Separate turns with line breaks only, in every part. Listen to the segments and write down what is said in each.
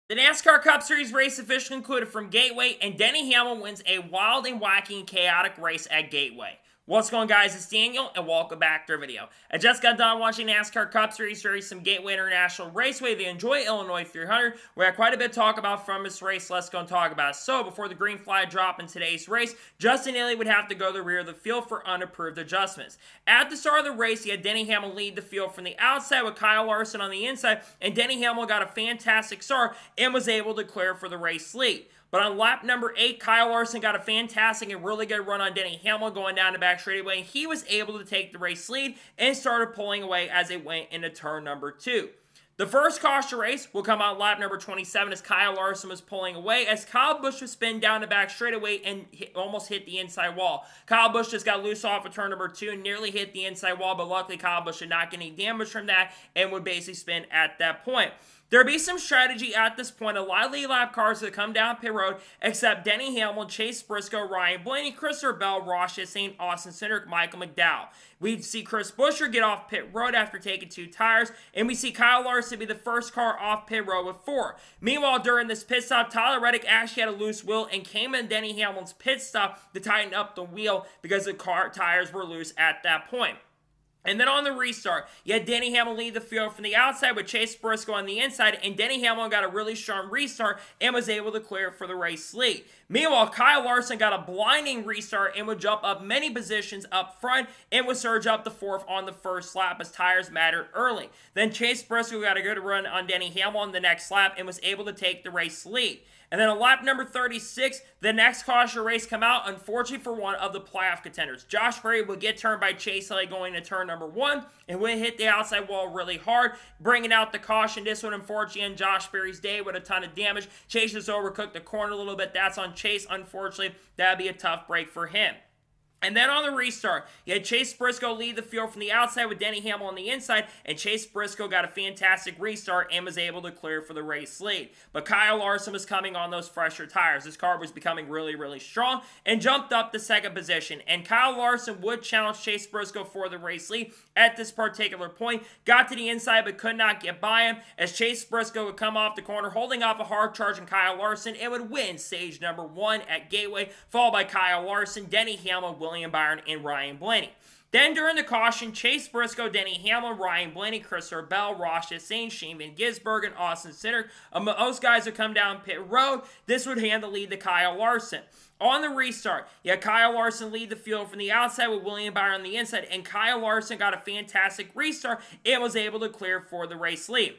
The NASCAR Cup Series race officially concluded from Gateway, and Denny Hamlin wins a wild and wacky and chaotic race at Gateway. What's going on, guys? It's Daniel, and welcome back to our video. I just got done watching NASCAR Cup Series some Gateway International Raceway, the Enjoy Illinois 300. We had quite a bit to talk about from this race. Let's go and talk about it. So, before the green flag drop in today's race, Justin Haley would have to go to the rear of the field for unapproved adjustments. At the start of the race, he had Denny Hamlin lead the field from the outside with Kyle Larson on the inside, and Denny Hamlin got a fantastic start and was able to clear for the race lead. But on lap number 8, Kyle Larson got a fantastic and really good run on Denny Hamlin going down the back straightaway, and he was able to take the race lead and started pulling away as it went into turn number 2. The first caution race will come on lap number 27 as Kyle Larson was pulling away as Kyle Busch was spin down the back straightaway and almost hit the inside wall. Kyle Busch just got loose off of turn number 2 and nearly hit the inside wall, but luckily Kyle Busch did not get any damage from that and would basically spin at that point. There'll be some strategy at this point. A lot of lead lap cars that come down pit road, except Denny Hamlin, Chase Briscoe, Ryan Blaney, Christopher Bell, Ross Chastain, Austin Cindric, Michael McDowell. We see Chris Buescher get off pit road after taking 2 tires, and we see Kyle Larson be the first car off pit road with 4. Meanwhile, during this pit stop, Tyler Reddick actually had a loose wheel and came in Denny Hamlin's pit stop to tighten up the wheel because the car tires were loose at that point. And then on the restart, you had Denny Hamlin lead the field from the outside with Chase Briscoe on the inside, and Denny Hamlin got a really strong restart and was able to clear for the race lead. Meanwhile, Kyle Larson got a blinding restart and would jump up many positions up front and would surge up the 4th on the first lap as tires mattered early. Then Chase Briscoe got a good run on Denny Hamlin on the next lap and was able to take the race lead. And then on lap number 36, the next caution race come out, unfortunately for one of the playoff contenders. Josh Berry would get turned by Chase Elliott going to turn number 1 and would hit the outside wall really hard, bringing out the caution. This one, unfortunately, in Josh Berry's day with a ton of damage. Chase just overcooked the corner a little bit. That's on Chase. Unfortunately, that'd be a tough break for him. And then on the restart, you had Chase Briscoe lead the field from the outside with Denny Hamlin on the inside, and Chase Briscoe got a fantastic restart and was able to clear for the race lead. But Kyle Larson was coming on those fresher tires. This car was becoming really, really strong and jumped up to second position. And Kyle Larson would challenge Chase Briscoe for the race lead at this particular point. Got to the inside but could not get by him as Chase Briscoe would come off the corner holding off a hard charging Kyle Larson and would win stage number 1 at Gateway, followed by Kyle Larson, Denny Hamlin, William Byron, and Ryan Blaney. Then during the caution, Chase Briscoe, Denny Hamlin, Ryan Blaney, Christopher Bell, Ross Chastain, Shane Van Gisbergen, Austin Cindric, most guys would come down pit road. This would hand the lead to Kyle Larson. On the restart, you had Kyle Larson lead the field from the outside with William Byron on the inside, and Kyle Larson got a fantastic restart and was able to clear for the race lead.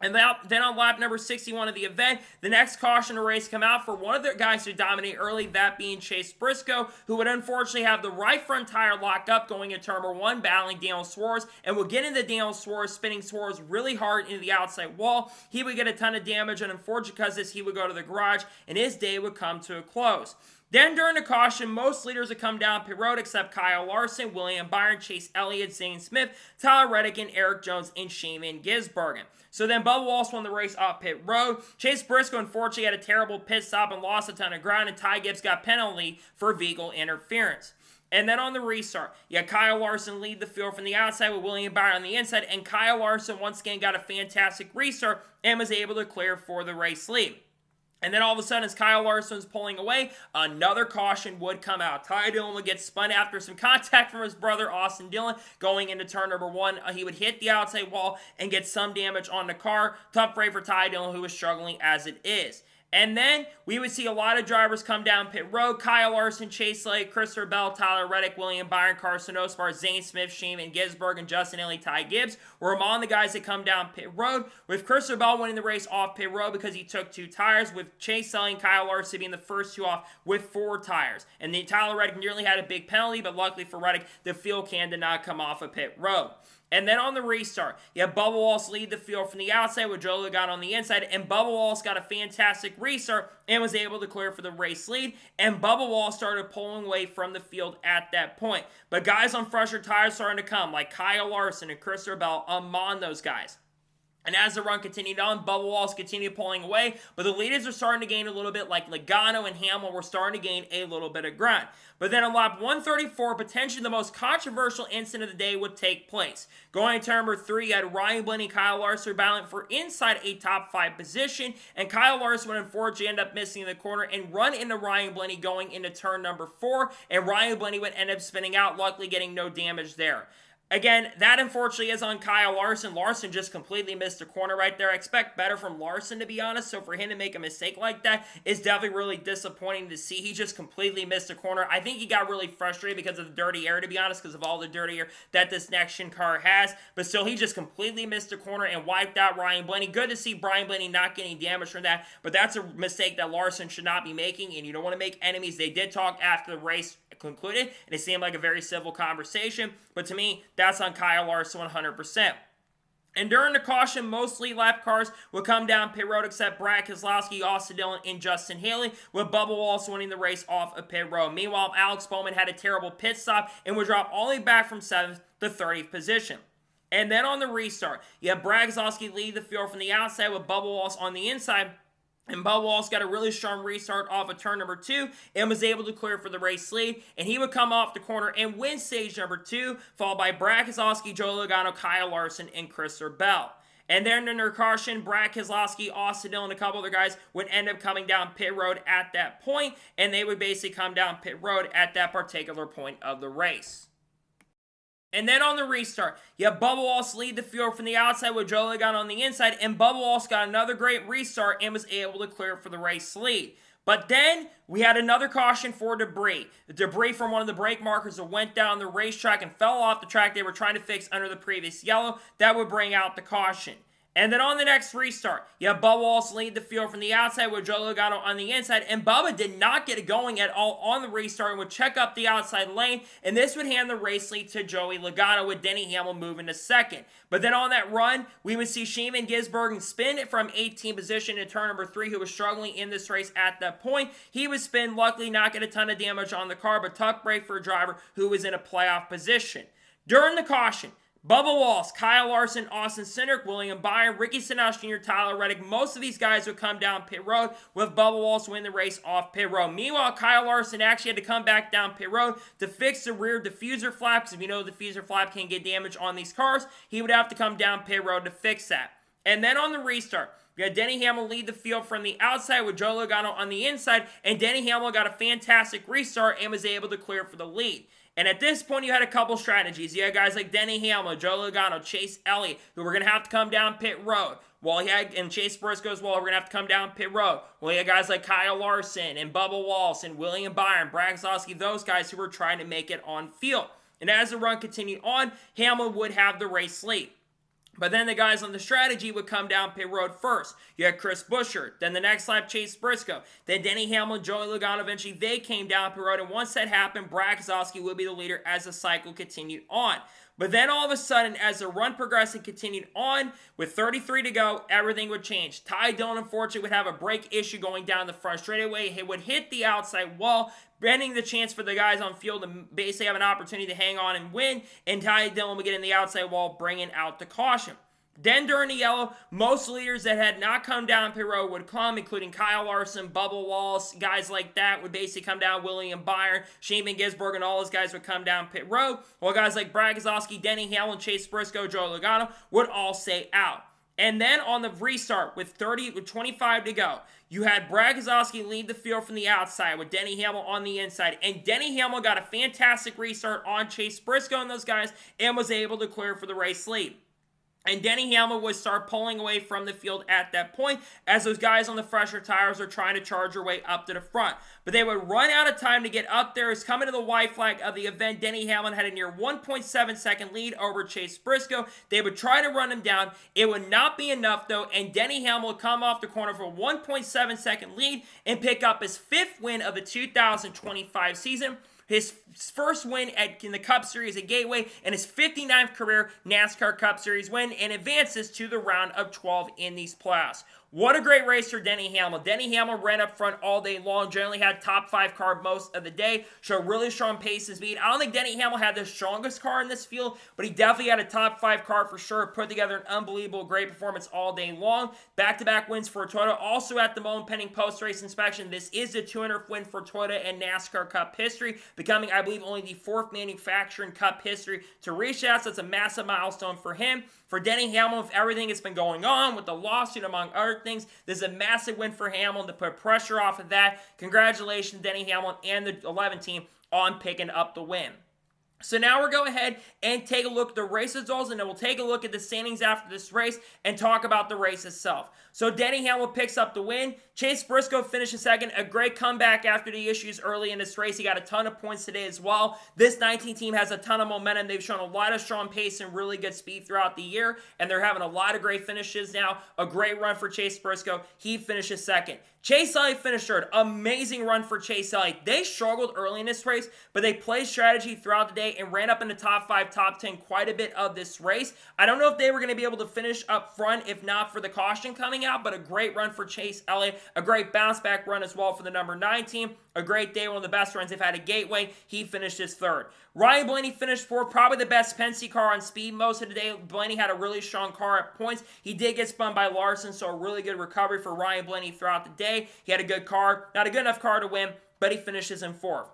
And then on lap number 61 of the event, the next caution race come out for one of the guys who dominate early, that being Chase Briscoe, who would unfortunately have the right front tire locked up going into turn number 1, battling Daniel Suarez, and would get into Daniel Suarez, spinning Suarez really hard into the outside wall. He would get a ton of damage, and unfortunately because of this, he would go to the garage, and his day would come to a close. Then during the caution, most leaders would come down pit road except Kyle Larson, William Byron, Chase Elliott, Zane Smith, Tyler Reddick, and Eric Jones, and Shane Van Gisbergen. So then Bubba Wallace won the race off pit road. Chase Briscoe unfortunately had a terrible pit stop and lost a ton of ground, and Ty Gibbs got penalty for vehicle interference. And then on the restart, you had Kyle Larson lead the field from the outside with William Byron on the inside, and Kyle Larson once again got a fantastic restart and was able to clear for the race lead. And then all of a sudden, as Kyle Larson was pulling away, another caution would come out. Ty Dillon would get spun after some contact from his brother, Austin Dillon, going into turn number 1. He would hit the outside wall and get some damage on the car. Tough break for Ty Dillon, who was struggling as it is. And then we would see a lot of drivers come down pit road. Kyle Larson, Chase Elliott, Christopher Bell, Tyler Reddick, William Byron, Carson Osbar, Zane Smith, Shane Van Gisbergen, Justin Haley, Ty Gibbs were among the guys that come down pit road, with Christopher Bell winning the race off pit road because he took 2 tires, with Chase Elliott and Kyle Larson being the first 2 off with 4 tires. And then Tyler Reddick nearly had a big penalty, but luckily for Reddick, the fuel can did not come off of pit road. And then on the restart, you have Bubba Wallace lead the field from the outside with Joe Logano on the inside, and Bubba Wallace got a fantastic restart and was able to clear for the race lead, and Bubba Wallace started pulling away from the field at that point. But guys on fresher tires starting to come, like Kyle Larson and Christopher Bell, among those guys. And as the run continued on, Bubba Wallace continued pulling away, but the leaders are starting to gain a little bit, like Logano and Hamlin were starting to gain a little bit of ground. But then on lap 134, potentially the most controversial incident of the day would take place. Going to turn number 3, you had Ryan Blaney and Kyle Larson battling for inside a top 5 position, and Kyle Larson would unfortunately end up missing the corner and run into Ryan Blaney going into turn number 4, and Ryan Blaney would end up spinning out, luckily getting no damage there. Again, that unfortunately is on Kyle Larson. Larson just completely missed a corner right there. I expect better from Larson, to be honest, so for him to make a mistake like that is definitely really disappointing to see. He just completely missed a corner. I think he got really frustrated because of the dirty air, to be honest, because of all the dirty air that this next-gen car has, but still, he just completely missed a corner and wiped out Ryan Blaney. Good to see Brian Blaney not getting damage from that, but that's a mistake that Larson should not be making, and you don't want to make enemies. They did talk after the race concluded, and it seemed like a very civil conversation, but to me, that's on Kyle Larson 100%. And during the caution, most lead lap cars would come down pit road except Brad Keselowski, Austin Dillon, and Justin Haley, with Bubba Wallace winning the race off of pit road. Meanwhile, Alex Bowman had a terrible pit stop and would drop all the way back from 7th to 30th position. And then on the restart, you have Brad Keselowski lead the field from the outside with Bubba Wallace on the inside. And Bubba Wallace got a really strong restart off of turn number 2 and was able to clear for the race lead. And he would come off the corner and win stage number 2, followed by Brad Keselowski, Joey Logano, Kyle Larson, and Christopher Bell. And then under caution, Brad Keselowski, Austin Dillon, and a couple other guys would end up coming down pit road at that point. And they would basically come down pit road at that particular point of the race. And then on the restart, you have Bubba Wallace lead the field from the outside with Joe Logano on the inside, and Bubba Wallace got another great restart and was able to clear for the race lead. But then we had another caution for debris. The debris from one of the brake markers that went down the racetrack and fell off the track they were trying to fix under the previous yellow. That would bring out the caution. And then on the next restart, you have Bubba Wallace lead the field from the outside with Joe Logano on the inside, and Bubba did not get it going at all on the restart and would check up the outside lane, and this would hand the race lead to Joey Logano with Denny Hamlin moving to second. But then on that run, we would see Shimon Gisbergen spin from 18th position in turn number 3, who was struggling in this race at that point. He would spin, luckily not get a ton of damage on the car, but tuck brake for a driver who was in a playoff position. During the caution, Bubba Wallace, Kyle Larson, Austin Cindric, William Byron, Ricky Stenhouse Jr., Tyler Reddick, most of these guys would come down pit road with Bubba Wallace win the race off pit road. Meanwhile, Kyle Larson actually had to come back down pit road to fix the rear diffuser flap, because if you know the diffuser flap can get damage on these cars, he would have to come down pit road to fix that. And then on the restart, we had Denny Hamlin lead the field from the outside with Joe Logano on the inside, and Denny Hamlin got a fantastic restart and was able to clear for the lead. And at this point, you had a couple strategies. You had guys like Denny Hamlin, Joe Logano, Chase Elliott, who were going to have to come down pit road. And Chase Briscoe as well, we're going to have to come down pit road. Well, you had guys like Kyle Larson and Bubba Wallace and William Byron, Brad Keselowski, those guys who were trying to make it on field. And as the run continued on, Hamlin would have the race lead. But then the guys on the strategy would come down pit road first. You had Chris Buescher, then the next lap Chase Briscoe, then Denny Hamlin, Joey Logano, eventually they came down pit road, and once that happened, Brad Keselowski would be the leader as the cycle continued on. But then all of a sudden, as the run progressed and continued on, with 33 to go, everything would change. Ty Dillon, unfortunately, would have a brake issue going down the front straightaway. He would hit the outside wall, bending the chance for the guys on field to basically have an opportunity to hang on and win, and Ty Dillon would get in the outside wall, bringing out the caution. Then during the yellow, most leaders that had not come down pit road would come, including Kyle Larson, Bubba Wallace, guys like that would basically come down, William Byron, Shimon Gisbergen, and all those guys would come down pit road, while guys like Brad Keselowski, Denny Hamlin, Chase Briscoe, Joe Logano would all stay out. And then on the restart with 25 to go, you had Brad Keselowski lead the field from the outside with Denny Hamlin on the inside. And Denny Hamlin got a fantastic restart on Chase Briscoe and those guys and was able to clear for the race lead. And Denny Hamlin would start pulling away from the field at that point as those guys on the fresher tires are trying to charge their way up to the front. But they would run out of time to get up there. As coming to the white flag of the event, Denny Hamlin had a near 1.7 second lead over Chase Briscoe. They would try to run him down. It would not be enough though, and Denny Hamlin would come off the corner for a 1.7 second lead and pick up his 5th win of the 2025 season. His first win in the Cup Series at Gateway, and his 59th career NASCAR Cup Series win, and advances to the round of 12 in these playoffs. What a great race for Denny Hamlin. Denny Hamlin ran up front all day long, generally had top 5 car most of the day, showed really strong pace and speed. I don't think Denny Hamlin had the strongest car in this field, but he definitely had a top 5 car for sure. Put together an unbelievable, great performance all day long. Back-to-back wins for Toyota. Also at the moment, pending post-race inspection, this is the 200th win for Toyota in NASCAR Cup history, becoming, I believe, only the 4th manufacturer in Cup history to reach that. So that's a massive milestone for him. For Denny Hamlin, with everything that's been going on with the lawsuit, among other things, this is a massive win for Hamlin to put pressure off of that. Congratulations, Denny Hamlin and the 11 team on picking up the win. So now we'll go ahead and take a look at the race results, and then we'll take a look at the standings after this race and talk about the race itself. So Denny Hamlin picks up the win. Chase Briscoe finishes second. A great comeback after the issues early in this race. He got a ton of points today as well. This 19 team has a ton of momentum. They've shown a lot of strong pace and really good speed throughout the year, and they're having a lot of great finishes now. A great run for Chase Briscoe. He finishes second. Chase Elliott finished third. Amazing run for Chase Elliott. They struggled early in this race, but they played strategy throughout the day and ran up in the top 5, top 10 quite a bit of this race. I don't know if they were going to be able to finish up front if not for the caution coming out, but a great run for Chase Elliott. A great bounce back run as well for the number 9 team. A great day, one of the best runs they've had at Gateway. He finished his third. Ryan Blaney finished fourth, probably the best Penske car on speed most of the day. Blaney had a really strong car at points. He did get spun by Larson, so a really good recovery for Ryan Blaney throughout the day. He had a good car, not a good enough car to win, but he finishes in fourth.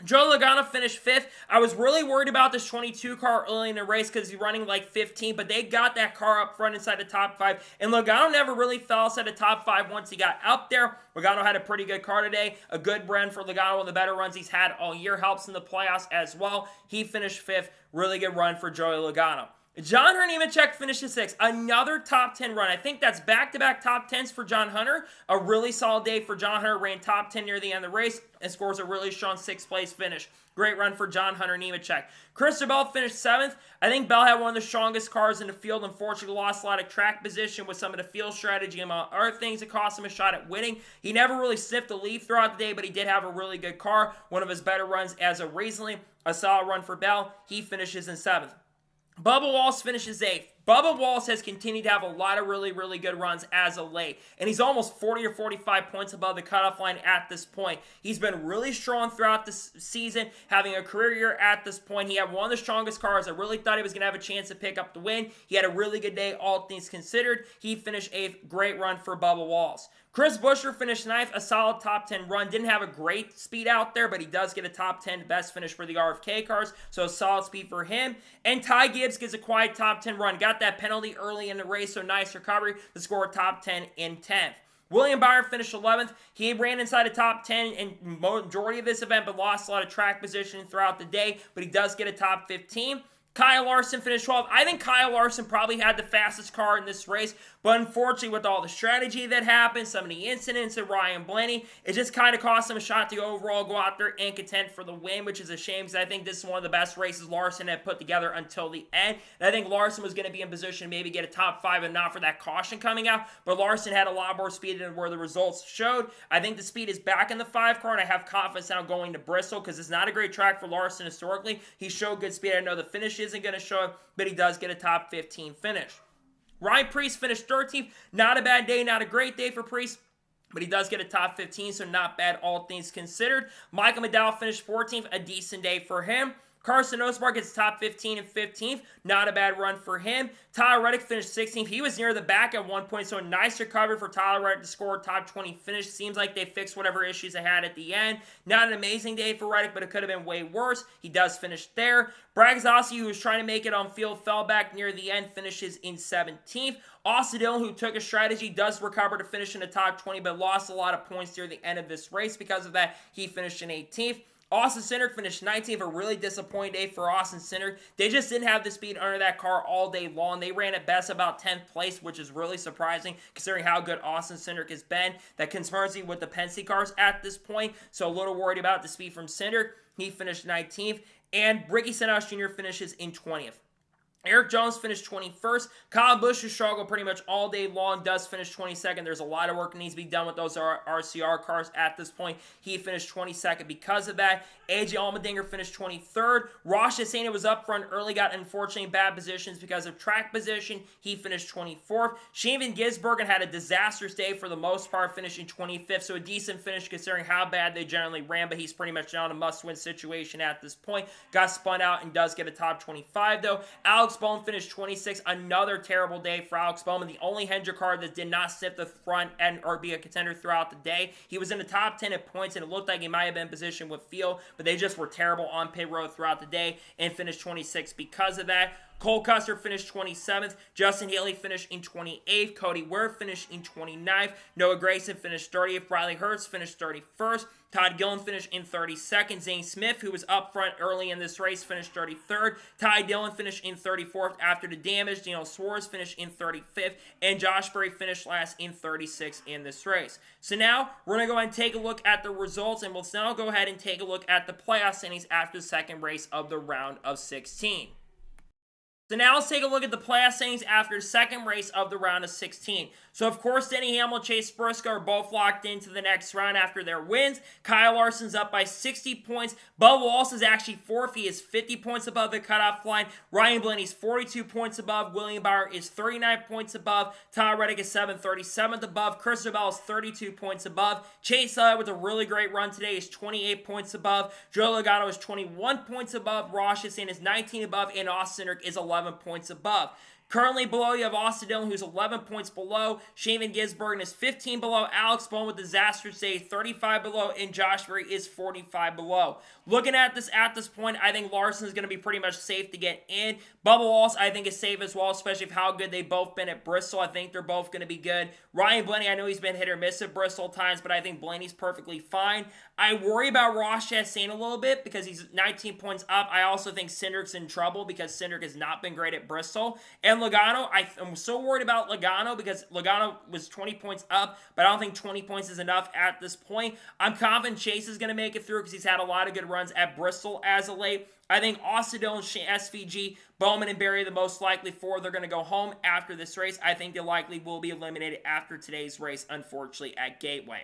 Joey Logano finished fifth. I was really worried about this 22 car early in the race because he's running like 15, but they got that car up front inside the top 5, and Logano never really fell outside the top 5 once he got up there. Logano had a pretty good car today. A good run for Logano, one of the better runs he's had all year. Helps in the playoffs as well. He finished fifth. Really good run for Joey Logano. John Hunter Nemechek finishes sixth. Another top 10 run. I think that's back-to-back top 10s for John Hunter. A really solid day for John Hunter. Ran top 10 near the end of the race and scores a really strong 6th place finish. Great run for John Hunter Nemechek. Christopher Bell finished 7th. I think Bell had one of the strongest cars in the field. Unfortunately, lost a lot of track position with some of the field strategy and other things that cost him a shot at winning. He never really sniffed the lead throughout the day, but he did have a really good car. One of his better runs as of recently. A solid run for Bell. He finishes in 7th. Bubba Wallace finishes 8th. Bubba Wallace has continued to have a lot of really, really good runs as of late, and he's almost 40 or 45 points above the cutoff line at this point. He's been really strong throughout this season, having a career year at this point. He had one of the strongest cars. I really thought he was going to have a chance to pick up the win. He had a really good day, all things considered. He finished 8th. Great run for Bubba Wallace. Chris Buescher finished 9th, a solid top 10 run. Didn't have a great speed out there, but he does get a top 10 best finish for the RFK cars, so a solid speed for him. And Ty Gibbs gets a quiet top 10 run. Got that penalty early in the race, so nice recovery to score a top 10 in 10th. William Byron finished 11th. He ran inside the top 10 in majority of this event, but lost a lot of track position throughout the day, but he does get a top 15. Kyle Larson finished 12th. I think Kyle Larson probably had the fastest car in this race, but unfortunately with all the strategy that happened, some of the incidents at Ryan Blaney, it just kind of cost him a shot to overall go out there and contend for the win, which is a shame because I think this is one of the best races Larson had put together until the end. And I think Larson was going to be in position to maybe get a top 5 and not for that caution coming out, but Larson had a lot more speed than where the results showed. I think the speed is back in the 5 car, and I have confidence now going to Bristol because it's not a great track for Larson historically. He showed good speed. I know the finish isn't going to show it, but he does get a top 15 finish. Ryan Preece finished 13th. Not a bad day, not a great day for Preece, but he does get a top 15, so not bad all things considered. Michael McDowell finished 14th, a decent day for him. Carson Osbar gets top 15 and 15th. Not a bad run for him. Tyler Reddick finished 16th. He was near the back at one point, so a nice recovery for Tyler Reddick to score a top 20 finish. Seems like they fixed whatever issues they had at the end. Not an amazing day for Reddick, but it could have been way worse. He does finish there. Brad Keselowski, who was trying to make it on field, fell back near the end, finishes in 17th. Austin Dillon, who took a strategy, does recover to finish in the top 20, but lost a lot of points near the end of this race. Because of that, he finished in 18th. Austin Cindric finished 19th, a really disappointing day for Austin Cindric. They just didn't have the speed under that car all day long. They ran at best about 10th place, which is really surprising considering how good Austin Cindric has been. That concerns me with the Penske cars at this point, so a little worried about the speed from Cindric. He finished 19th, and Ricky Stenhouse Jr. finishes in 20th. Eric Jones finished 21st. Kyle Busch, who struggled pretty much all day long, does finish 22nd. There's a lot of work that needs to be done with those RCR cars at this point. He finished 22nd because of that. AJ Allmendinger finished 23rd. Ross Chastain was up front early, got unfortunately bad positions because of track position. He finished 24th. Shane Van Gisbergen had a disastrous day for the most part, finishing 25th, so a decent finish considering how bad they generally ran, but he's pretty much now in a must-win situation at this point. Got spun out and does get a top 25, though. Alex Bowman finished 26th. Another terrible day for Alex Bowman, the only Hendrick car that did not sniff the front and or be a contender throughout the day. He was in the top 10 at points, and it looked like he might have been in position with field, but they just were terrible on pit road throughout the day and finished 26th because of that. Cole Custer finished 27th. Justin Haley finished in 28th. Cody Ware finished in 29th. Noah Gragson finished 30th. Riley Hurts finished 31st. Todd Gillen finished in 32nd. Zane Smith, who was up front early in this race, finished 33rd. Ty Dillon finished in 34th after the damage. Daniel Suarez finished in 35th. And Josh Berry finished last in 36th in this race. So now, we're going to go ahead and take a look at the results, and we'll now go ahead and take a look at the playoff standings after the second race of the round of 16. So now let's take a look at the playoff standings after the second race of the round of 16. So of course, Denny Hamlin and Chase Briscoe are both locked into the next round after their wins. Kyle Larson's up by 60 points. Bubba Wallace is actually fourth. He is 50 points above the cutoff line. Ryan Blaney's 42 points above. William Byron is 39 points above. Todd Reddick is 37th above. Chris Bell is 32 points above. Chase Elliott with a really great run today is 28 points above. Joe Logano is 21 points above. Ross Chastain is 19 above. And Austin Cindric is 11 points above. Currently below, you have Austin Dillon, who's 11 points below. Shane Van Gisbergen is 15 below. Alex Bowman with disastrous day, 35 below. And Josh Berry is 45 below. Looking at this point, I think Larson is going to be pretty much safe to get in. Bubba Wallace, I think, is safe as well, especially with how good they've both been at Bristol. I think they're both going to be good. Ryan Blaney, I know he's been hit or miss at Bristol times, but I think Blaney's perfectly fine. I worry about Ross Chastain a little bit because he's 19 points up. I also think Cindric's in trouble because Cindric has not been great at Bristol. And Logano, I'm so worried about Logano because Logano was 20 points up, but I don't think 20 points is enough at this point. I'm confident Chase is going to make it through because he's had a lot of good runs at Bristol as of late. I think Austin Dillon, SVG, Bowman, and Berry are the most likely four. They're going to go home after this race. I think they likely will be eliminated after today's race, unfortunately, at Gateway.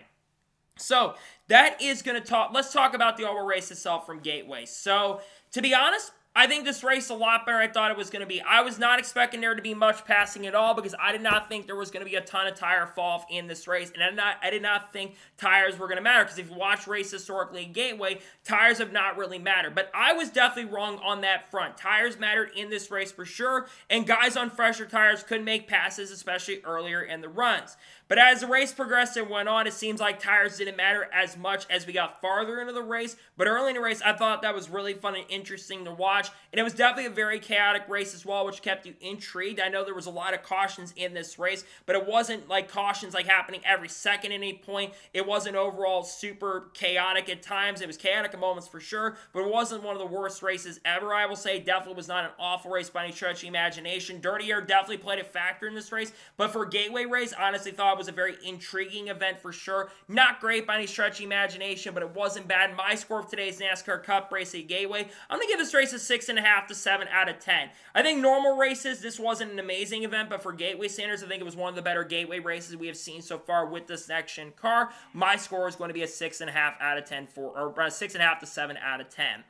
So, that is going to talk. Let's talk about the overall race itself from Gateway. So, to be honest, I think this race a lot better than I thought it was going to be. I was not expecting there to be much passing at all because I did not think there was going to be a ton of tire fall-off in this race, and I did not think tires were going to matter because if you watch race historically at Gateway, tires have not really mattered. But I was definitely wrong on that front. Tires mattered in this race for sure, and guys on fresher tires could make passes, especially earlier in the runs. But as the race progressed and went on, it seems like tires didn't matter as much as we got farther into the race. But early in the race, I thought that was really fun and interesting to watch. And it was definitely a very chaotic race as well, which kept you intrigued. I know there was a lot of cautions in this race, but it wasn't like cautions like happening every second at any point. It wasn't overall super chaotic at times. It was chaotic at moments for sure, but it wasn't one of the worst races ever, I will say. Definitely was not an awful race by any stretch of the imagination. Dirty Air definitely played a factor in this race, but for a Gateway race, honestly thought it was a very intriguing event for sure. Not great by any stretch of imagination, but it wasn't bad. My score of today's NASCAR Cup race at Gateway, I'm going to give this race a 6.5 to 7 out of 10. I think normal races, this wasn't an amazing event, but for Gateway standards, I think it was one of the better Gateway races we have seen so far with this next-gen car. My score is going to be a 6.5 out of 10 or 6.5 to 7 out of 10.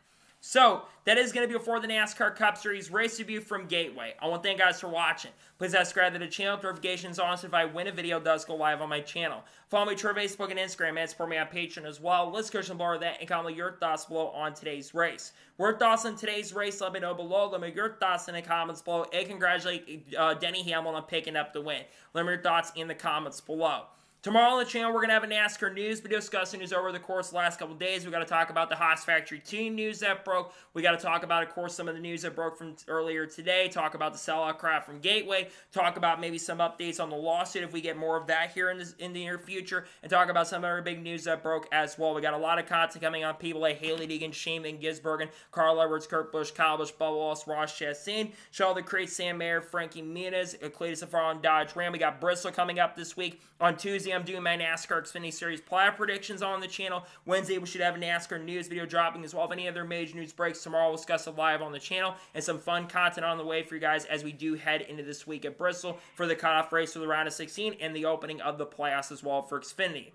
So, that is going to be before the NASCAR Cup Series race review from Gateway. I want to thank you guys for watching. Please subscribe to the channel. Notifications on so if I win a video, it does go live on my channel. Follow me on Facebook and Instagram and support me on Patreon as well. Let's go below that and comment your thoughts below on today's race. Your thoughts on today's race, let me know below. Let me know your thoughts in the comments below. And congratulate Denny Hamlin on picking up the win. Let me know your thoughts in the comments below. Tomorrow on the channel, we're going to have a NASCAR news video discussing news over the course of the last couple of days. We've got to talk about the Haas Factory team news that broke. We got to talk about, of course, some of the news that broke from earlier today. Talk about the sellout crap from Gateway. Talk about maybe some updates on the lawsuit if we get more of that here in the near future. And talk about some other big news that broke as well. We got a lot of content coming on people like Haley Deegan, Shane Van Gisbergen, Carl Edwards, Kurt Busch, Kyle Busch, Bubba Wallace, Ross Chastain, Sheldon Creed, Sam Mayer, Frankie Muniz, Cletus Safar on Dodge Ram. We got Bristol coming up this week on Tuesday Thursday, I'm doing my NASCAR Xfinity Series playoff predictions on the channel. Wednesday, we should have a NASCAR news video dropping as well. If any other major news breaks tomorrow, we'll discuss it live on the channel, and some fun content on the way for you guys as we do head into this week at Bristol for the cutoff race for the round of 16 and the opening of the playoffs as well for Xfinity.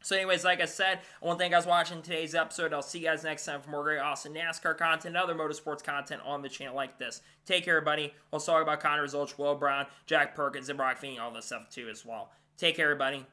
So anyways, like I said, I want to thank you guys for watching today's episode. I'll see you guys next time for more great, awesome NASCAR content and other motorsports content on the channel like this. Take care, everybody. We'll talk about Connor Zolch, Will Brown, Jack Perkins, and Brock Feeney, all this stuff too as well. Take care, everybody.